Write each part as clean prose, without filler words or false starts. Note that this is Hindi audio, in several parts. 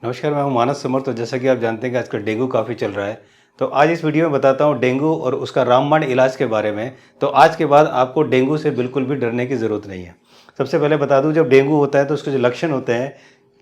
नमस्कार, मैं हूं मानस समर्थ। तो जैसा कि आप जानते हैं कि आजकल डेंगू काफ़ी चल रहा है, तो आज इस वीडियो में बताता हूं डेंगू और उसका रामबाण इलाज के बारे में। तो आज के बाद आपको डेंगू से बिल्कुल भी डरने की ज़रूरत नहीं है। सबसे पहले बता दूं, जब डेंगू होता है तो उसके जो लक्षण होते हैं,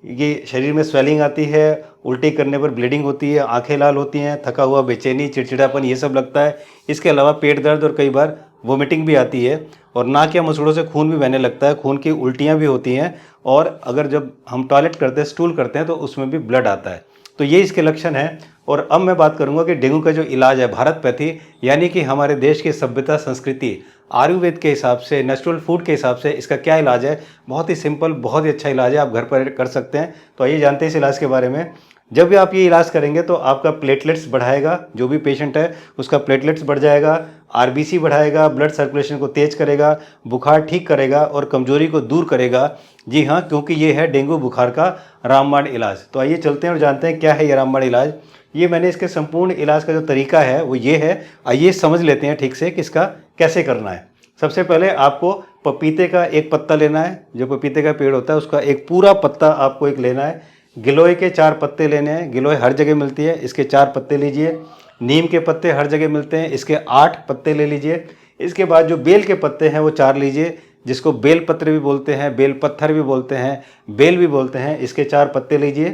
ये शरीर में स्वेलिंग आती है, उल्टी करने पर ब्लीडिंग होती है, आंखें लाल होती हैं, थका हुआ, बेचैनी, चिड़चिड़ापन, ये सब लगता है। इसके अलावा पेट दर्द और कई बार वोमिटिंग भी आती है और नाक या मसूड़ों से खून भी बहने लगता है, खून की उल्टियाँ भी होती हैं और अगर जब हम टॉयलेट करते हैं, स्टूल करते हैं, तो उसमें भी ब्लड आता है। तो ये इसके लक्षण हैं। और अब मैं बात करूंगा कि डेंगू का जो इलाज है, भारत पैथी यानी कि हमारे देश की सभ्यता, संस्कृति, आयुर्वेद के हिसाब से, नेचुरल फूड के हिसाब से इसका क्या इलाज है। बहुत ही सिंपल, बहुत ही अच्छा इलाज है, आप घर पर कर सकते हैं। तो आइए जानते हैं इस इलाज के बारे में। जब भी आप ये इलाज करेंगे तो आपका प्लेटलेट्स बढ़ाएगा, जो भी पेशेंट है उसका प्लेटलेट्स बढ़ जाएगा, आरबीसी बढ़ाएगा, ब्लड सर्कुलेशन को तेज करेगा, बुखार ठीक करेगा और कमजोरी को दूर करेगा। जी हाँ, क्योंकि ये है डेंगू बुखार का रामबाण इलाज। तो आइए चलते हैं और जानते हैं क्या है ये रामबाण इलाज। ये मैंने इसके संपूर्ण इलाज का जो तरीका है वो ये है। आइए समझ लेते हैं ठीक से कि इसका कैसे करना है। सबसे पहले आपको पपीते का एक पत्ता लेना है, जो पपीते का पेड़ होता है उसका एक पूरा पत्ता आपको एक लेना है। गिलोय के 4 पत्ते लेने हैं, गिलोय हर जगह मिलती है, इसके 4 पत्ते लीजिए। नीम के पत्ते हर जगह मिलते हैं, इसके 8 पत्ते ले लीजिए। इसके बाद जो बेल के पत्ते हैं वो 4 लीजिए, जिसको बेल पत्र भी बोलते हैं, बेल पत्थर भी बोलते हैं, बेल भी बोलते हैं, इसके 4 पत्ते लीजिए।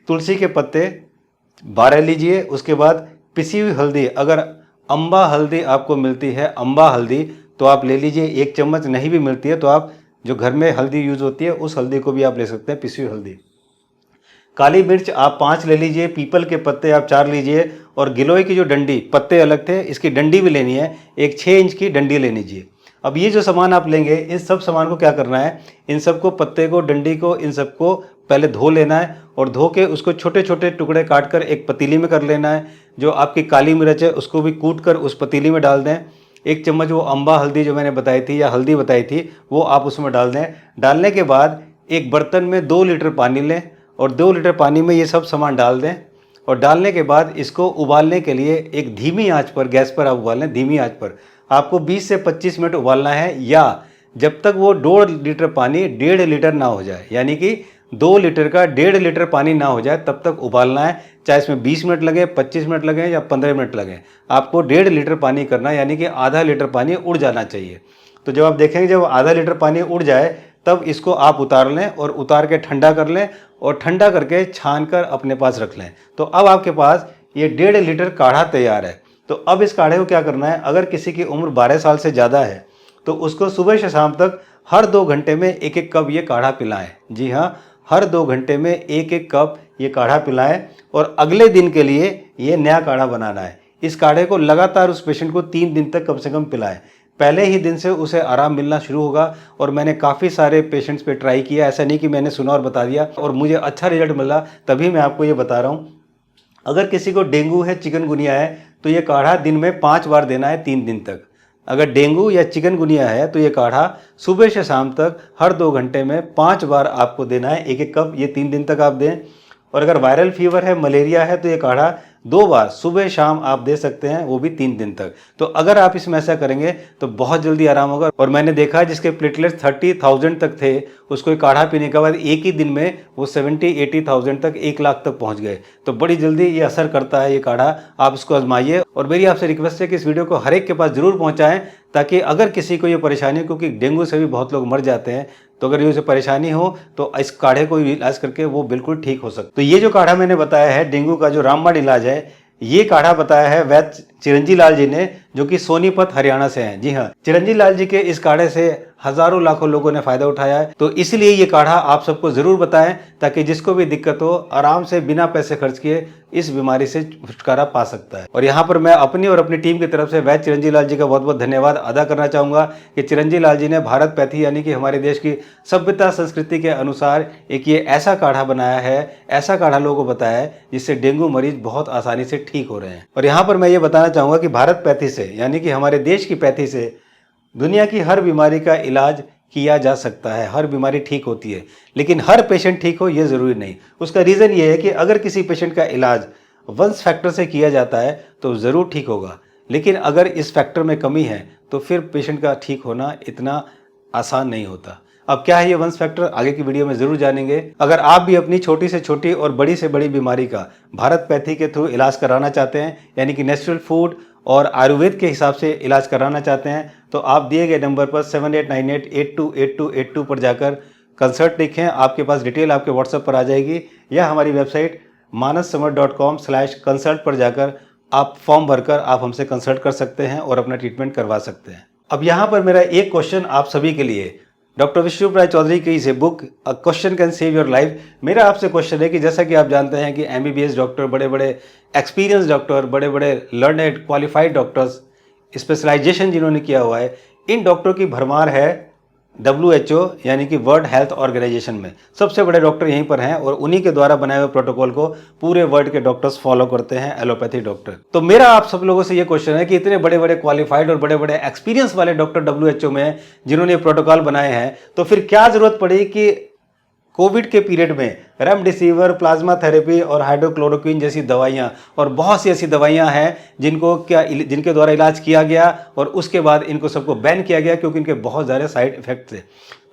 तुलसी के पत्ते 12 लीजिए। उसके बाद पिसी हुई हल्दी, अगर अम्बा हल्दी आपको मिलती है, अम्बा हल्दी, तो आप ले लीजिए 1 चम्मच। नहीं भी मिलती है तो आप जो घर में हल्दी यूज़ होती है उस हल्दी को भी आप ले सकते हैं, पिसी हुई हल्दी। काली मिर्च आप 5 ले लीजिए, पीपल के पत्ते आप 4 लीजिए और गिलोय की जो डंडी, पत्ते अलग थे, इसकी डंडी भी लेनी है, एक 6 इंच की डंडी ले लीजिए। अब ये जो सामान आप लेंगे, इन सब सामान को क्या करना है, इन सबको, पत्ते को, डंडी को, इन सबको पहले धो लेना है और धो के उसको छोटे छोटे टुकड़े काट कर एक पतीली में कर लेना है। जो आपकी काली मिर्च है उसको भी कूट कर उस पतीली में डाल दें। 1 चम्मच वो अम्बा हल्दी जो मैंने बताई थी या हल्दी बताई थी वो आप उसमें डाल दें। डालने के बाद एक बर्तन में 2 लीटर पानी लें और 2 लीटर पानी में ये सब सामान डाल दें। और डालने के बाद इसको उबालने के लिए एक धीमी आंच पर, गैस पर आप उबाल लें, धीमी आंच पर आपको 20 से 25 मिनट उबालना है, या जब तक वो 1.5 लीटर पानी 1.5 लीटर ना हो जाए, यानी कि 2 लीटर का 1.5 लीटर पानी ना हो जाए तब तक उबालना है। चाहे इसमें 20 मिनट लगे, 25 मिनट लगे या 15 मिनट लगे, आपको 1.5 लीटर पानी करना है, यानी कि आधा लीटर पानी उड़ जाना चाहिए। तो जब आप देखेंगे जब आधा लीटर पानी उड़ जाए तब इसको आप उतार लें और उतार के ठंडा कर लें और ठंडा करके छान कर अपने पास रख लें। तो अब आपके पास ये 1.5 लीटर काढ़ा तैयार है। तो अब इस काढ़े को क्या करना है, अगर किसी की उम्र 12 साल से ज़्यादा है तो उसको सुबह से शाम तक हर 2 घंटे में 1-1 कप ये काढ़ा पिलाएं। जी हाँ, हर 2 घंटे में 1-1 कप ये काढ़ा पिलाएं और अगले दिन के लिए ये नया काढ़ा बनाना है। इस काढ़े को लगातार उस पेशेंट को 3 दिन तक कम से कम पिलाएं। पहले ही दिन से उसे आराम मिलना शुरू होगा। और मैंने काफ़ी सारे पेशेंट्स पे ट्राई किया, ऐसा नहीं कि मैंने सुना और बता दिया, और मुझे अच्छा रिजल्ट मिला, तभी मैं आपको ये बता रहा हूँ। अगर किसी को डेंगू है, चिकनगुनिया है, तो ये काढ़ा दिन में 5 बार देना है 3 दिन तक। अगर डेंगू या चिकनगुनिया है तो ये काढ़ा सुबह से शाम तक हर 2 घंटे में 5 बार आपको देना है, 1-1 कप, ये 3 दिन तक आप दें। और अगर वायरल फीवर है, मलेरिया है, तो ये काढ़ा 2 बार सुबह शाम आप दे सकते हैं, वो भी 3 दिन तक। तो अगर आप इसमें ऐसा करेंगे तो बहुत जल्दी आराम होगा। और मैंने देखा जिसके प्लेटलेट्स 30,000 तक थे, उसको काढ़ा पीने के बाद एक ही दिन में वो 70-80,000 तक, 1 लाख तक पहुंच गए। तो बड़ी जल्दी ये असर करता है ये काढ़ा, आप इसको आजमाइए। और मेरी आपसे रिक्वेस्ट है कि इस वीडियो को हर एक के पास जरूर पहुँचाएँ, ताकि अगर किसी को ये परेशानी, क्योंकि डेंगू से भी बहुत लोग मर जाते हैं, तो अगर ये उसे परेशानी हो तो इस काढ़े को इलाज करके वो बिल्कुल ठीक हो सकता है। तो ये जो काढ़ा मैंने बताया है डेंगू का जो रामबाण इलाज है, ये काढ़ा बताया है वैद्य चिरंजी लाल जी ने, जो कि सोनीपत हरियाणा से हैं। जी हाँ, चिरंजी लाल जी के इस काढ़े से हजारों लाखों लोगों ने फायदा उठाया है। तो इसलिए ये काढ़ा आप सबको जरूर बताएं, ताकि जिसको भी दिक्कत हो आराम से बिना पैसे खर्च किए इस बीमारी से छुटकारा पा सकता है। और यहाँ पर मैं अपनी और अपनी टीम की तरफ से वैद्य चिरंजी लाल जी का बहुत बहुत धन्यवाद अदा करना चाहूँगा कि चिरंजी लाल जी ने भारत पैथी यानी कि हमारे देश की सभ्यता संस्कृति के अनुसार एक ये ऐसा काढ़ा बनाया है, ऐसा काढ़ा लोगों को बताया है जिससे डेंगू मरीज बहुत आसानी से ठीक हो रहे हैं। और यहाँ पर मैं ये बताना चाहूँगा कि भारत पैथी से, यानी कि हमारे देश की पैथी से दुनिया की हर बीमारी का इलाज किया जा सकता है, हर बीमारी ठीक होती है, लेकिन हर पेशेंट ठीक हो ये ज़रूरी नहीं। उसका रीज़न ये है कि अगर किसी पेशेंट का इलाज वंश फैक्टर से किया जाता है तो ज़रूर ठीक होगा, लेकिन अगर इस फैक्टर में कमी है तो फिर पेशेंट का ठीक होना इतना आसान नहीं होता। अब क्या है ये वंश फैक्टर, आगे की वीडियो में जरूर जानेंगे। अगर आप भी अपनी छोटी से छोटी और बड़ी से बड़ी बीमारी का भारतपैथी के थ्रू इलाज कराना चाहते हैं, यानी कि नेचुरल फूड और आयुर्वेद के हिसाब से इलाज कराना चाहते हैं, तो आप दिए गए नंबर पर 7898828282 पर जाकर कंसल्ट लिखें। आपके पास डिटेल आपके व्हाट्सएप पर आ जाएगी, या हमारी वेबसाइट manassamar.com/consult पर जाकर आप फॉर्म भरकर आप हमसे कंसल्ट कर सकते हैं और अपना ट्रीटमेंट करवा सकते हैं। अब यहाँ पर मेरा एक क्वेश्चन आप सभी के लिए, डॉक्टर विष्णु राय चौधरी की इस book a question can save your life. मेरा आपसे क्वेश्चन है कि जैसा कि आप जानते हैं कि MBBS डॉक्टर, बड़े बड़े एक्सपीरियंस डॉक्टर, बड़े बड़े लर्नेड क्वालिफाइड डॉक्टर्स, स्पेशलाइजेशन जिन्होंने किया हुआ है, इन डॉक्टरों की भरमार है WHO यानी कि वर्ल्ड हेल्थ ऑर्गेनाइजेशन में। सबसे बड़े डॉक्टर यहीं पर हैं और उन्हीं के द्वारा बनाए हुए प्रोटोकॉल को पूरे वर्ल्ड के डॉक्टर्स फॉलो करते हैं, एलोपैथी डॉक्टर। तो मेरा आप सब लोगों से ये क्वेश्चन है कि इतने बड़े बड़े क्वालिफाइड और बड़े बड़े एक्सपीरियंस वाले डॉक्टर WHO में जिन्होंने प्रोटोकॉल बनाए हैं, तो फिर क्या जरूरत पड़ी कि कोविड के पीरियड में रेमडेसिविर, प्लाज्मा थेरेपी और हाइड्रोक्लोरोक्विन जैसी दवाइयाँ और बहुत सी ऐसी दवाइयाँ हैं जिनके द्वारा इलाज किया गया और उसके बाद इनको सबको बैन किया गया क्योंकि इनके बहुत ज़्यादा साइड इफेक्ट थे।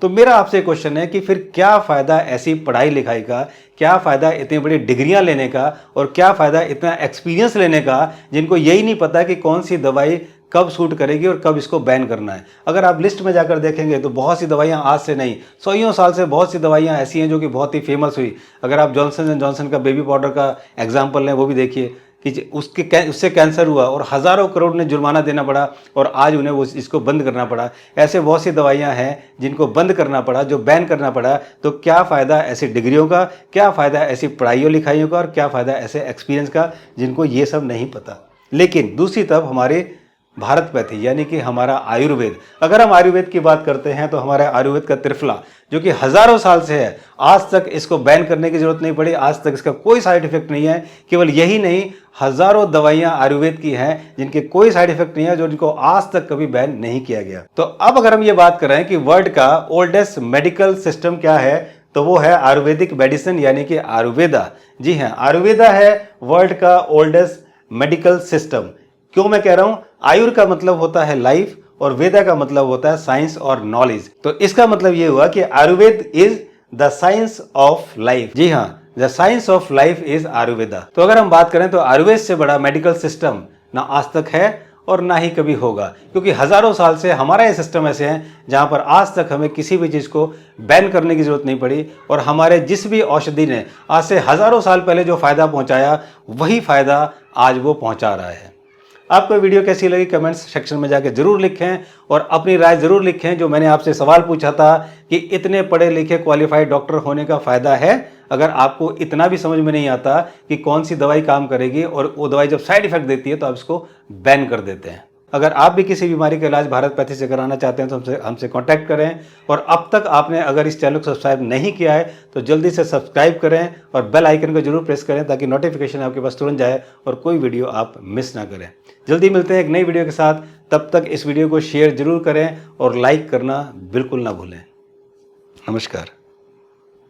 तो मेरा आपसे क्वेश्चन है कि फिर क्या फ़ायदा ऐसी पढ़ाई लिखाई का, क्या फ़ायदा इतनी बड़ी डिग्रियां लेने का, और क्या फ़ायदा इतना एक्सपीरियंस लेने का जिनको यही नहीं पता कि कौन सी दवाई कब सूट करेगी और कब इसको बैन करना है। अगर आप लिस्ट में जाकर देखेंगे तो बहुत सी दवाइयां आज से नहीं, सौयों साल से बहुत सी दवाइयां ऐसी हैं जो कि बहुत ही फेमस हुई। अगर आप जॉनसन एंड जॉनसन का बेबी पाउडर का एग्जाम्पल लें, वो भी देखिए कि उससे कैंसर हुआ और हज़ारों करोड़ ने जुर्माना देना पड़ा और आज उन्हें वो इसको बंद करना पड़ा। ऐसे बहुत सी दवाइयां हैं जिनको बंद करना पड़ा, जो बैन करना पड़ा। तो क्या फ़ायदा ऐसी डिग्रियों का, क्या फ़ायदा ऐसी पढ़ाइयों लिखाइयों का, और क्या फ़ायदा ऐसे एक्सपीरियंस का जिनको ये सब नहीं पता। लेकिन दूसरी तरफ हमारे भारतपैथी यानी कि हमारा आयुर्वेद, अगर हम आयुर्वेद की बात करते हैं तो हमारे आयुर्वेद का त्रिफला जो कि हज़ारों साल से है, आज तक इसको बैन करने की जरूरत नहीं पड़ी, आज तक इसका कोई साइड इफेक्ट नहीं है। केवल यही नहीं, हज़ारों दवाइयां आयुर्वेद की हैं जिनके कोई साइड इफेक्ट नहीं है, जो इनको आज तक कभी बैन नहीं किया गया। तो अब अगर हम ये बात करें कि वर्ल्ड का ओल्डेस्ट मेडिकल सिस्टम क्या है, तो वो है आयुर्वेदिक मेडिसिन यानी कि आयुर्वेदा। जी हाँ, आयुर्वेदा है वर्ल्ड का ओल्डेस्ट मेडिकल सिस्टम। क्यों मैं कह रहा हूं? आयुर का मतलब होता है लाइफ और वेदा का मतलब होता है साइंस और नॉलेज। तो इसका मतलब ये हुआ कि Ayurveda is the science of life. जी हाँ, the science of life is Ayurveda. तो अगर हम बात करें तो आयुर्वेद से बड़ा मेडिकल सिस्टम ना आज तक है और ना ही कभी होगा, क्योंकि हजारों साल से हमारा ये सिस्टम ऐसे है जहां पर आज तक हमें किसी भी चीज को बैन करने की जरूरत नहीं पड़ी और हमारे जिस भी औषधि ने आज से हजारों साल पहले जो फायदा पहुंचाया, वही फायदा आज वो पहुंचा रहा है। आपको वीडियो कैसी लगी कमेंट्स सेक्शन में जाके जरूर लिखें और अपनी राय जरूर लिखें। जो मैंने आपसे सवाल पूछा था कि इतने पढ़े लिखे क्वालिफाइड डॉक्टर होने का फायदा है, अगर आपको इतना भी समझ में नहीं आता कि कौन सी दवाई काम करेगी और वो दवाई जब साइड इफेक्ट देती है तो आप इसको बैन कर देते हैं। अगर आप भी किसी बीमारी का इलाज भारतपैथी से कराना चाहते हैं तो हमसे कांटेक्ट करें। और अब तक आपने अगर इस चैनल को सब्सक्राइब नहीं किया है तो जल्दी से सब्सक्राइब करें और बेल आइकन को जरूर प्रेस करें ताकि नोटिफिकेशन आपके पास तुरंत जाए और कोई वीडियो आप मिस ना करें। जल्दी मिलते हैं एक नई वीडियो के साथ, तब तक इस वीडियो को शेयर जरूर करें और लाइक करना बिल्कुल ना भूलें। नमस्कार।